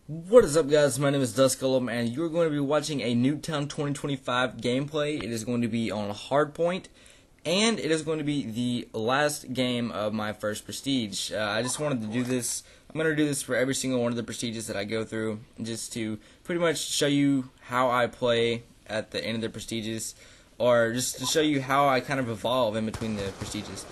What is up, guys? My name is Duskullum, and you're going to be watching a Nuketown 2025 gameplay. It is going to be on Hardpoint, and it is going to be the last game of my first Prestige. I just wanted to do this. I'm going to do this for every single one of the Prestiges that I go through, just to pretty much show you how I play at the end of the Prestiges, or just to show you how I kind of evolve in between the Prestiges.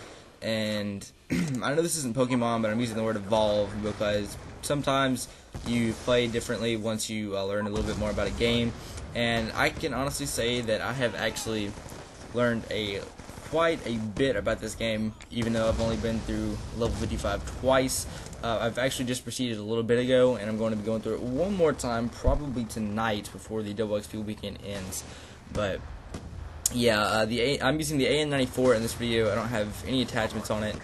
And I know this isn't Pokemon, but I'm using the word evolve because sometimes you play differently once you learn a little bit more about a game. And I can honestly say that I have actually learned quite a bit about this game, even though I've only been through level 55 twice. I've actually just proceeded a little bit ago, and I'm going to be going through it one more time, probably tonight before the Double XP weekend ends. But yeah, I'm using the AN94 in this video. I don't have any attachments on it.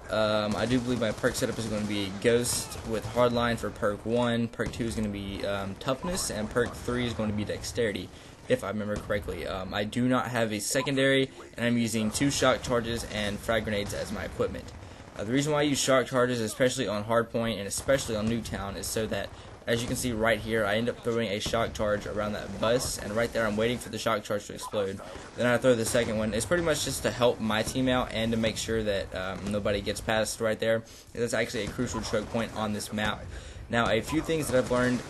I do believe my perk setup is going to be Ghost with Hardline for perk 1, perk 2 is going to be Toughness, and perk 3 is going to be Dexterity, if I remember correctly. I do not have a secondary, and I'm using 2 shock charges and frag grenades as my equipment. The reason why I use shock charges, especially on Hardpoint and especially on Nuketown, is so that, as you can see right here, I end up throwing a shock charge around that bus, and right there I'm waiting for the shock charge to explode. Then I throw the second one. It's pretty much just to help my team out and to make sure that nobody gets past right there. That's actually a crucial choke point on this map. Now, a few things that I've learned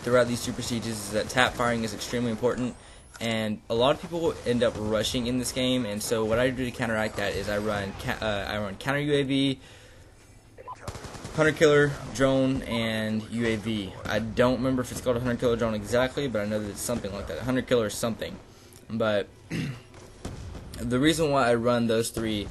throughout these two Prestiges is that tap firing is extremely important, and a lot of people end up rushing in this game, and so what I do to counteract that is I run counter UAV, Hunter Killer Drone, and UAV. I don't remember if it's called a Hunter Killer Drone exactly, but I know that it's something like that. Hunter Killer something. But the reason why I run those three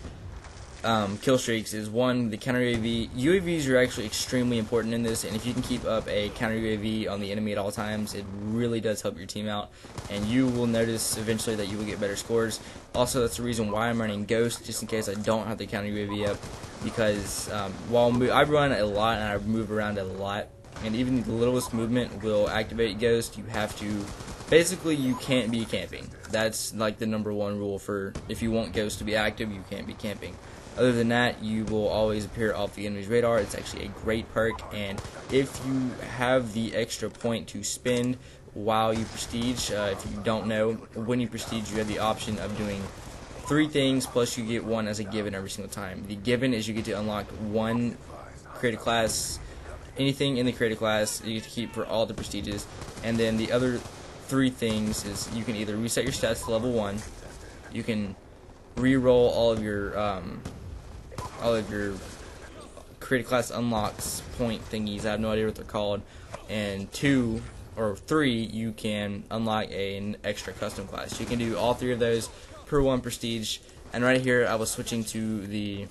kill streaks is, one, the counter UAV. UAVs are actually extremely important in this, and if you can keep up a counter UAV on the enemy at all times, it really does help your team out, and you will notice eventually that you will get better scores. Also, that's the reason why I'm running Ghost, just in case I don't have the counter UAV up, because while I run a lot and I move around a lot, and even the littlest movement will activate Ghost, you have to, basically you can't be camping. That's like the #1 rule for, if you want Ghost to be active, you can't be camping. Other than that, you will always appear off the enemy's radar. It's actually a great perk, and if you have the extra point to spend while you Prestige, if you don't know, when you Prestige you have the option of doing 3 things, plus you get 1 as a given every single time. The given is you get to unlock 1 creative class, anything in the creative class you get to keep for all the Prestiges, and then the other 3 things is you can either reset your stats to level 1, you can re-roll all of your creative class unlocks point thingies. I have no idea what they're called. And 2 or 3, you can unlock an extra custom class. You can do all 3 of those per 1 Prestige. And right here, I was switching to the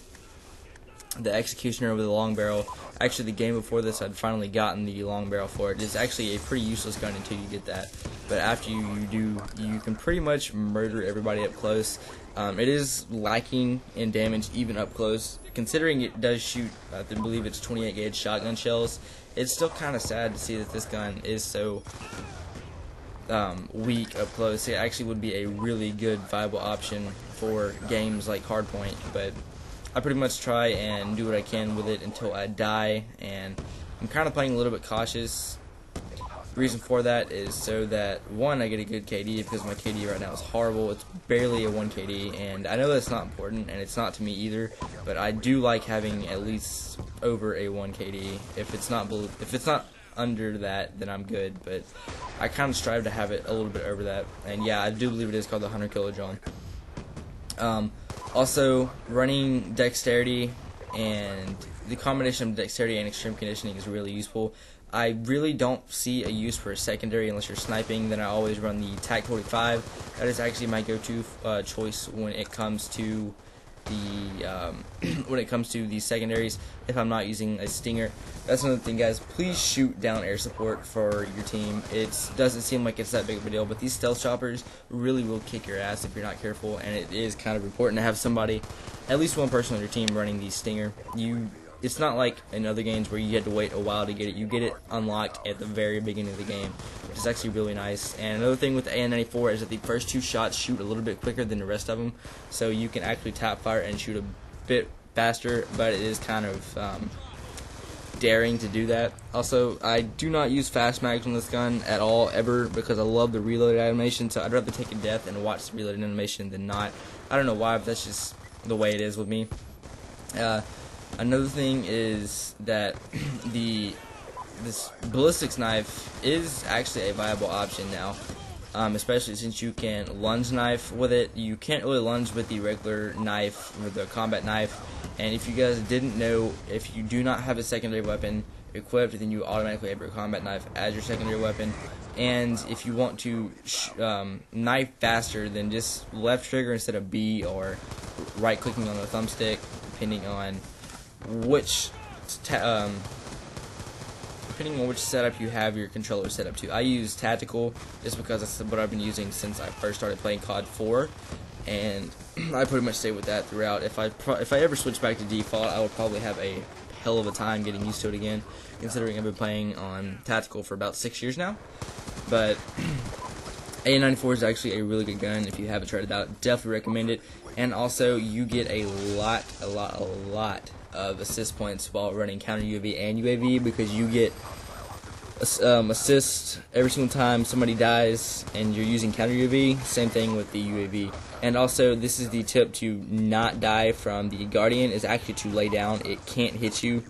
Executioner with the long barrel. Actually, the game before this, I'd finally gotten the long barrel for it. It's actually a pretty useless gun until you get that. But after you do, you can pretty much murder everybody up close. It is lacking in damage even up close. Considering it does shoot, I believe it's 28 gauge shotgun shells, it's still kind of sad to see that this gun is so weak up close. It actually would be a really good viable option for games like Hardpoint, but I pretty much try and do what I can with it until I die, and I'm kind of playing a little bit cautious. The reason for that is so that, 1, I get a good KD, because my KD right now is horrible. It's barely a 1 KD, and I know that's not important, and it's not to me either, but I do like having at least over a 1 KD. If it's not under that, then I'm good, but I kind of strive to have it a little bit over that, and yeah, I do believe it is called the Hunter Killer Drone. Also, running Dexterity, and the combination of Dexterity and Extreme Conditioning is really useful. I really don't see a use for a secondary unless you're sniping. Then I always run the TAC 45. That is actually my go-to choice when it comes to the secondaries. If I'm not using a stinger, that's another thing, guys. Please shoot down air support for your team. It doesn't seem like it's that big of a deal, but these stealth choppers really will kick your ass if you're not careful. And it is kind of important to have somebody, at least one person on your team, running the stinger. It's not like in other games where you had to wait a while to get it. You get it unlocked at the very beginning of the game, which is actually really nice. And another thing with the AN94 is that the first 2 shots shoot a little bit quicker than the rest of them, so you can actually tap fire and shoot a bit faster, but it is kind of daring to do that. Also, I do not use fast mags on this gun at all, ever, because I love the reload animation, so I'd rather take a death and watch the reload animation than not. I don't know why, but that's just the way it is with me. Another thing is that this ballistics knife is actually a viable option now, especially since you can lunge knife with it. You can't really lunge with the regular knife, with the combat knife. And if you guys didn't know, if you do not have a secondary weapon equipped, then you automatically have your combat knife as your secondary weapon. And if you want to knife faster, then just left trigger instead of B, or right clicking on the thumbstick, depending on which setup you have your controller set up to. I use tactical just because that's what I've been using since I first started playing COD 4, and I pretty much stay with that throughout. If I ever switch back to default, I would probably have a hell of a time getting used to it again, considering I've been playing on tactical for about 6 years now. But AN94 is actually a really good gun. If you haven't tried it out, definitely recommend it. And also, you get a lot of assist points while running counter UAV and UAV, because you get assist every single time somebody dies and you're using counter UAV. Same thing with the UAV. And also, this is the tip to not die from the Guardian, is actually to lay down. It can't hit you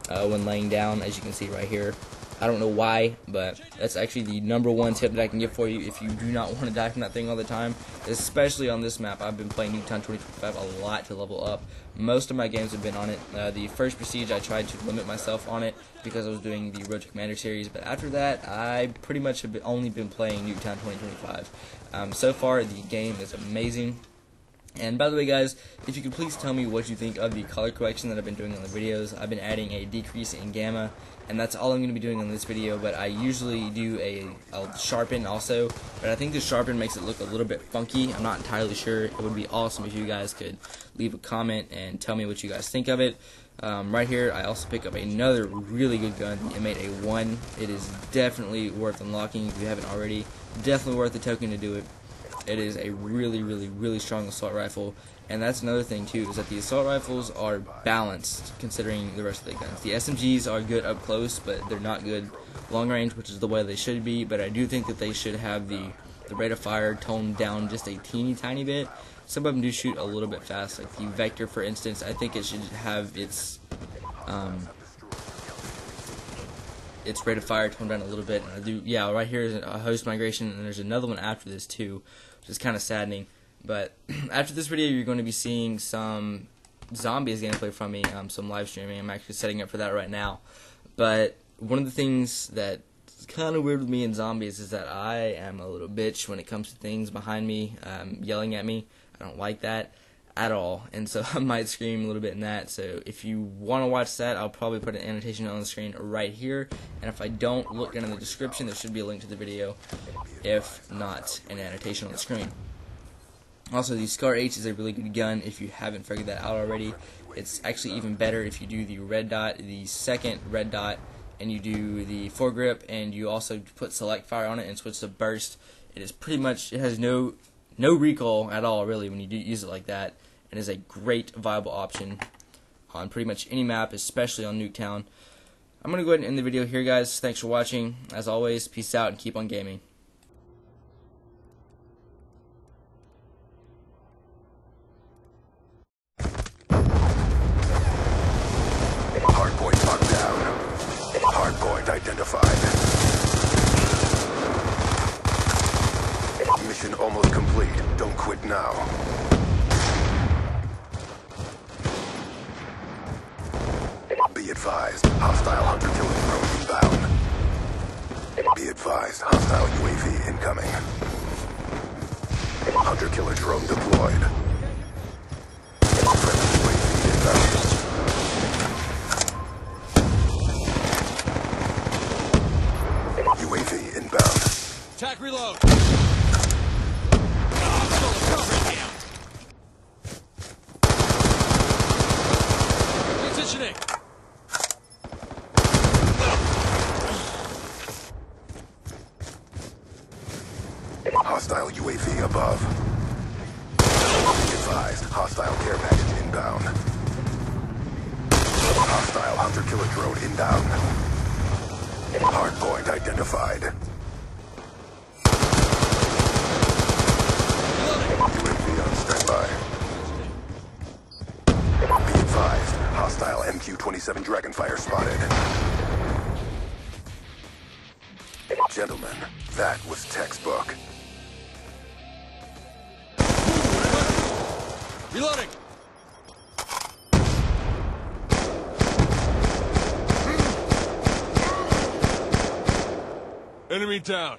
when laying down, as you can see right here. I don't know why, but that's actually the #1 tip that I can give for you if you do not want to die from that thing all the time, especially on this map. I've been playing Nuketown 2025 a lot to level up. Most of my games have been on it. The first Prestige, I tried to limit myself on it because I was doing the Road to Commander series, but after that, I pretty much have only been playing Nuketown 2025. So far, the game is amazing. And by the way, guys, if you could please tell me what you think of the color correction that I've been doing on the videos. I've been adding a decrease in gamma, and that's all I'm going to be doing on this video, but I usually do I'll sharpen also, but I think the sharpen makes it look a little bit funky. I'm not entirely sure. It would be awesome if you guys could leave a comment and tell me what you guys think of it. Right here, I also pick up another really good gun, the M8A1. It is definitely worth unlocking if you haven't already. Definitely worth the token to do it. It is a really strong assault rifle, and that's another thing too, is that the assault rifles are balanced considering the rest of the guns. The SMGs are good up close, but they're not good long range, which is the way they should be. But I do think that they should have the rate of fire toned down just a teeny tiny bit. Some of them do shoot a little bit fast, like the Vector, for instance. I think it should have its rate of fire toned down a little bit. And yeah, right here is a host migration, and there's another one after this too, which is kind of saddening. But after this video, you're going to be seeing some Zombies gameplay from me, some live streaming. I'm actually setting up for that right now. But one of the things that's kind of weird with me in Zombies is that I am a little bitch when it comes to things behind me yelling at me. I don't like that at all, and so I might scream a little bit in that. So if you want to watch that, I'll probably put an annotation on the screen right here, and if I don't, look down in the description. There should be a link to the video, if not an annotation on the screen. Also, the Scar H is a really good gun if you haven't figured that out already. It's actually even better if you do the red dot, the second red dot, and you do the foregrip, and you also put select fire on it and switch to burst. It is pretty much, it has no recoil at all, really, when you do use it like that. It is a great, viable option on pretty much any map, especially on Nuketown. I'm going to go ahead and end the video here, guys. Thanks for watching. As always, peace out and keep on gaming. Hardpoint locked down. Hardpoint identified. Mission almost complete. Don't quit now. Be advised, hostile hunter-killer drone inbound. Be advised, hostile UAV incoming. Hunter-killer drone deployed. Friendly UAV inbound. UAV inbound. Attack reload! Positioning! Hostile UAV above. Be advised, hostile care package inbound. Hostile Hostile hunter-killer drone inbound. Hardpoint identified. UAV on standby. Be advised, hostile MQ-27 Dragonfire spotted. Gentlemen, that was textbook. Reloading! Enemy down.